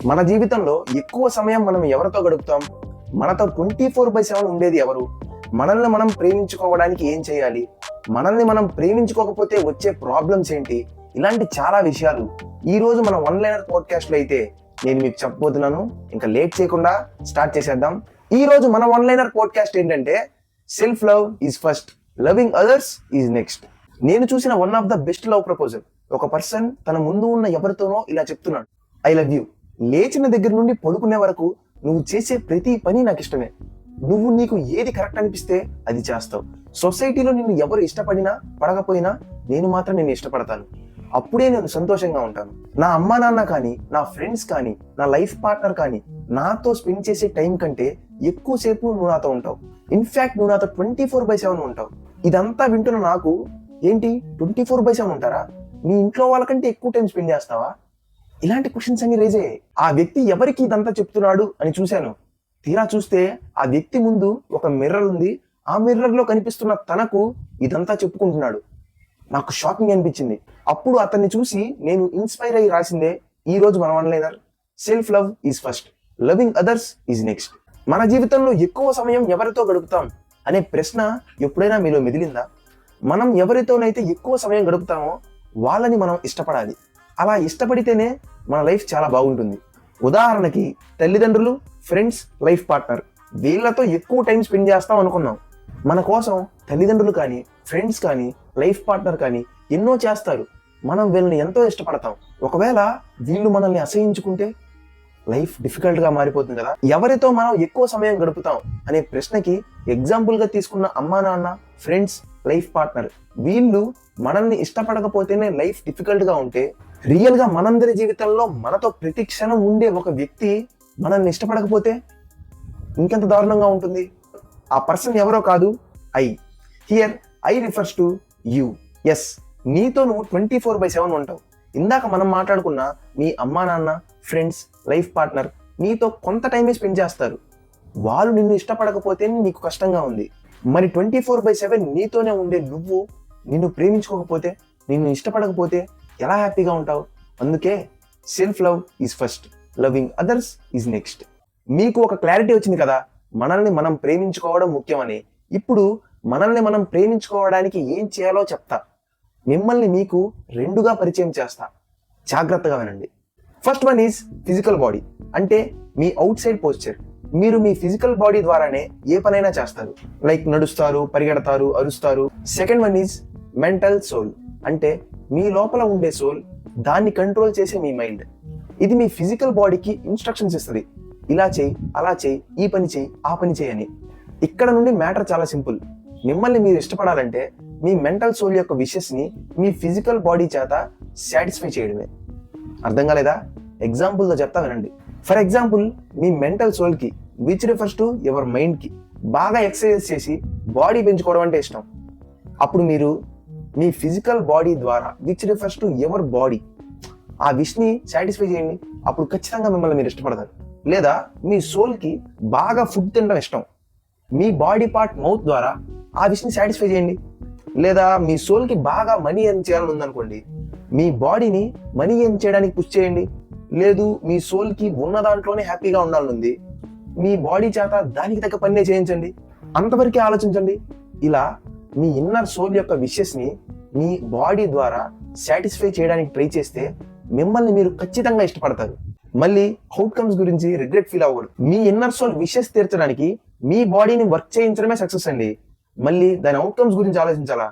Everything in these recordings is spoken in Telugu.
మన జీవితంలో ఎక్కువ సమయం మనం ఎవరితో గడుపుతాం? మనతో 24/7 ఉండేది ఎవరు? మనల్ని మనం ప్రేమించుకోవడానికి ఏం చేయాలి? మనల్ని మనం ప్రేమించుకోకపోతే వచ్చే ప్రాబ్లమ్స్ ఏంటి? ఇలాంటి చాలా విషయాలు ఈ రోజు మన వన్ లైనర్ పాడ్కాస్ట్ లో అయితే నేను మీకు చెప్పబోతున్నాను. ఇంకా లేట్ చేయకుండా స్టార్ట్ చేసేద్దాం. ఈ రోజు మన వన్ లైనర్ పాడ్కాస్ట్ ఏంటంటే self love is first, loving others is next. నేను చూసిన one of the best love proposal. ఒక పర్సన్ తన ముందు ఉన్న ఎవరితోనో ఇలా చెప్తున్నాడు, ఐ లవ్ యూ. లేచిన దగ్గర నుండి పడుకునే వరకు నువ్వు చేసే ప్రతి పని నాకు ఇష్టమే. నువ్వు నీకు ఏది కరెక్ట్ అనిపిస్తే అది చేస్తావు. సొసైటీలో నిన్ను ఎవరు ఇష్టపడినా పడకపోయినా నేను మాత్రం నిన్ను ఇష్టపడతాను. అప్పుడే నేను సంతోషంగా ఉంటాను. నా అమ్మా నాన్న కానీ, నా ఫ్రెండ్స్ కానీ, నా లైఫ్ పార్ట్నర్ కానీ నాతో స్పెండ్ చేసే టైం కంటే ఎక్కువసేపు నువ్వు నాతో ఉంటావు. ఇన్ఫాక్ట్ నువ్వు నాతో 24/7 ఉంటావు. ఇదంతా వింటున్న నాకు, ఏంటి 24/7 ఉంటారా? నీ ఇంట్లో వాళ్ళకంటే ఎక్కువ టైం స్పెండ్ చేస్తావా? ఇలాంటి క్వశ్చన్స్ అన్ని రేజ్ అయ్యాయి. ఆ వ్యక్తి ఎవరికి ఇదంతా చెప్తున్నాడు అని చూశాను. తీరా చూస్తే ఆ వ్యక్తి ముందు ఒక మిర్రర్ ఉంది. ఆ మిర్రర్ లో కనిపిస్తున్న తనకు ఇదంతా చెప్పుకుంటున్నాడు. నాకు షాకింగ్ అనిపించింది. అప్పుడు అతన్ని చూసి నేను ఇన్స్పైర్ అయ్యి రాసిందే ఈ రోజు మన one liner, self love is first, loving others is next. మన జీవితంలో ఎక్కువ సమయం ఎవరితో గడుపుతాం అనే ప్రశ్న ఎప్పుడైనా మీలో మెదిలిందా? మనం ఎవరితోనైతే ఎక్కువ సమయం గడుపుతామో వాళ్ళని మనం ఇష్టపడాలి. అలా ఇష్టపడితేనే మన లైఫ్ చాలా బాగుంటుంది. ఉదాహరణకి తల్లిదండ్రులు, ఫ్రెండ్స్, లైఫ్ పార్ట్నర్ వీళ్ళతో ఎక్కువ టైం స్పెండ్ చేస్తాం అనుకున్నాం. మన కోసం తల్లిదండ్రులు కానీ, ఫ్రెండ్స్ కానీ, లైఫ్ పార్ట్నర్ కానీ ఎన్నో చేస్తారు. మనం వీళ్ళని ఎంతో ఇష్టపడతాం. ఒకవేళ వీళ్ళు మనల్ని అసహించుకుంటే లైఫ్ డిఫికల్ట్ గా మారిపోతుంది కదా. ఎవరితో మనం ఎక్కువ సమయం గడుపుతాం అనే ప్రశ్నకి ఎగ్జాంపుల్ గా తీసుకున్న అమ్మా నాన్న, ఫ్రెండ్స్, లైఫ్ పార్ట్నర్ వీళ్ళు మనల్ని ఇష్టపడకపోతేనే లైఫ్ డిఫికల్ట్ గా ఉంటే, రియల్ గా మనందరి జీవితంలో మనతో ప్రతి క్షణం ఉండే ఒక వ్యక్తి మనల్ని ఇష్టపడకపోతే ఇంకెంత దారుణంగా ఉంటుంది. ఆ పర్సన్ ఎవరో కాదు, here I refers to you. Yes, నీతో నువ్వు 24/7 ఉంటావు. ఇందాక మనం మాట్లాడుకున్న మీ అమ్మా నాన్న, ఫ్రెండ్స్, లైఫ్ పార్ట్నర్ నీతో కొంత టైమే స్పెండ్ చేస్తారు. వాళ్ళు నిన్ను ఇష్టపడకపోతే నీకు కష్టంగా ఉంది. మరి 24/7 నీతోనే ఉండే నువ్వు నిన్ను ప్రేమించుకోకపోతే, నిన్ను ఇష్టపడకపోతే ఎలా హ్యాపీగా ఉంటావు? అందుకే self love is first, loving others is next. మీకు ఒక క్లారిటీ వచ్చింది కదా, మనల్ని మనం ప్రేమించుకోవడం ముఖ్యమని. ఇప్పుడు మనల్ని మనం ప్రేమించుకోవడానికి ఏం చేయాలో చెప్తా. మిమ్మల్ని మీకు రెండుగా పరిచయం చేస్తా, జాగ్రత్తగా వినండి. First one is physical body, అంటే మీ అవుట్ సైడ్ పోస్చర్. మీరు మీ ఫిజికల్ బాడీ ద్వారానే ఏ పనైనా చేస్తారు, లైక్ నడుస్తారు, పరిగెడతారు, అరుస్తారు. Second one is mental soul, అంటే మీ లోపల ఉండే సోల్, దాన్ని కంట్రోల్ చేసే మీ మైండ్. ఇది మీ ఫిజికల్ బాడీకి ఇన్స్ట్రక్షన్స్ ఇస్తుంది, ఇలా చేయి, అలా చేయి, ఈ పని చేయి, ఆ పని చేయి అని. ఇక్కడ నుండి మ్యాటర్ చాలా సింపుల్. మిమ్మల్ని మీరు ఇష్టపడాలంటే మీ మెంటల్ సోల్ యొక్క విషెస్ ని మీ ఫిజికల్ బాడీ చేత సాటిస్ఫై చేయడమే. అర్థం కాలేదా? ఎగ్జాంపుల్తో చెప్తా వినండి. ఫర్ ఎగ్జాంపుల్, మీ మెంటల్ సోల్ కి, which refers to your mind కి, బాగా ఎక్సర్సైజ్ చేసి బాడీ పెంచుకోవడం అంటే ఇష్టం. అప్పుడు మీరు మీ ఫిజికల్ బాడీ ద్వారా, which refers to your body, ఆ విష్ ని సాటిస్ఫై చేయండి. అప్పుడు ఖచ్చితంగా మిమ్మల్ని మీరు ఇష్టపడతారు. లేదా మీ సోల్ కి బాగా ఫుడ్ తినడం ఇష్టం. మీ బాడీ పార్ట్ మౌత్ ద్వారా ఆ విష్ ని సాటిస్ఫై చేయండి. లేదా మీ సోల్ కి బాగా మనీ ఎర్న్ చేయాలని ఉందనుకోండి, మీ బాడీని మనీ ఎర్న్ చేయడానికి పుష్ చేయండి. లేదు మీ సోల్ కి ఉన్న దాంట్లోనే హ్యాపీగా ఉండాలనుంది, మీ బాడీ చేత దానికి తగ్గ పనినే చేయించండి. అంతవరకే ఆలోచించండి. ఇలా మీ ఇన్నర్ సోల్ యొక్క విషెస్ ని మీ బాడీ ద్వారా సాటిస్ఫై చేయడానికి ట్రై చేస్తే మిమ్మల్ని మీరు ఖచ్చితంగా ఇష్టపడతారు. మళ్ళీ అవుట్కమ్స్ గురించి రిగ్రెట్ ఫీల్ అవ్వకూడదు. మీ ఇన్నర్ సోల్ విషెస్ తీర్చడానికి మీ బాడీని వర్క్ చేయించడమే సక్సెస్ అండి. మళ్ళీ దాని అవుట్కమ్స్ గురించి ఆలోచించాలా?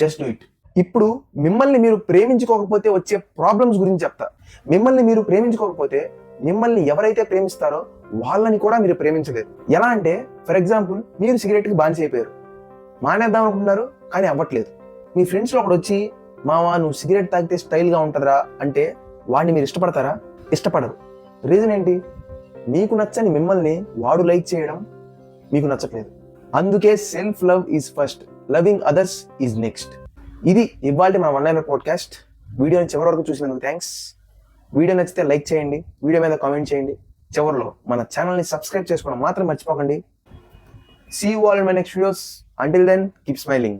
Just do it. ఇప్పుడు మిమ్మల్ని మీరు ప్రేమించుకోకపోతే వచ్చే ప్రాబ్లమ్స్ గురించి చెప్తా. మిమ్మల్ని మీరు ప్రేమించుకోకపోతే మిమ్మల్ని ఎవరైతే ప్రేమిస్తారో వాళ్ళని కూడా మీరు ప్రేమించలేరు. ఎలా అంటే, ఫర్ ఎగ్జాంపుల్, మీరు సిగరెట్కి బానిస అయిపోయారు. మానేద్దాం అనుకుంటున్నారు కానీ అవ్వట్లేదు. మీ ఫ్రెండ్స్ లో ఒకటి వచ్చి, మావా నువ్వు సిగరెట్ తాగితే స్టైల్ గా ఉంటుందిరా అంటే వాడిని మీరు ఇష్టపడతారా? ఇష్టపడరు. రీజన్ ఏంటి? మీకు నచ్చని మిమ్మల్ని వాడు లైక్ చేయడం మీకు నచ్చట్లేదు. అందుకే self love is first, loving others is next. ఇది ఇవాళ మన వన్ లైనర్ పాడ్కాస్ట్. వీడియోని చివరి వరకు చూసినందుకు థ్యాంక్స్. వీడియో నచ్చితే లైక్ చేయండి, వీడియో మీద కామెంట్ చేయండి. చివరిలో మన ఛానల్ని సబ్స్క్రైబ్ చేసుకోవడం మాత్రం మర్చిపోకండి. See you all in my next videos. Until then, keep smiling.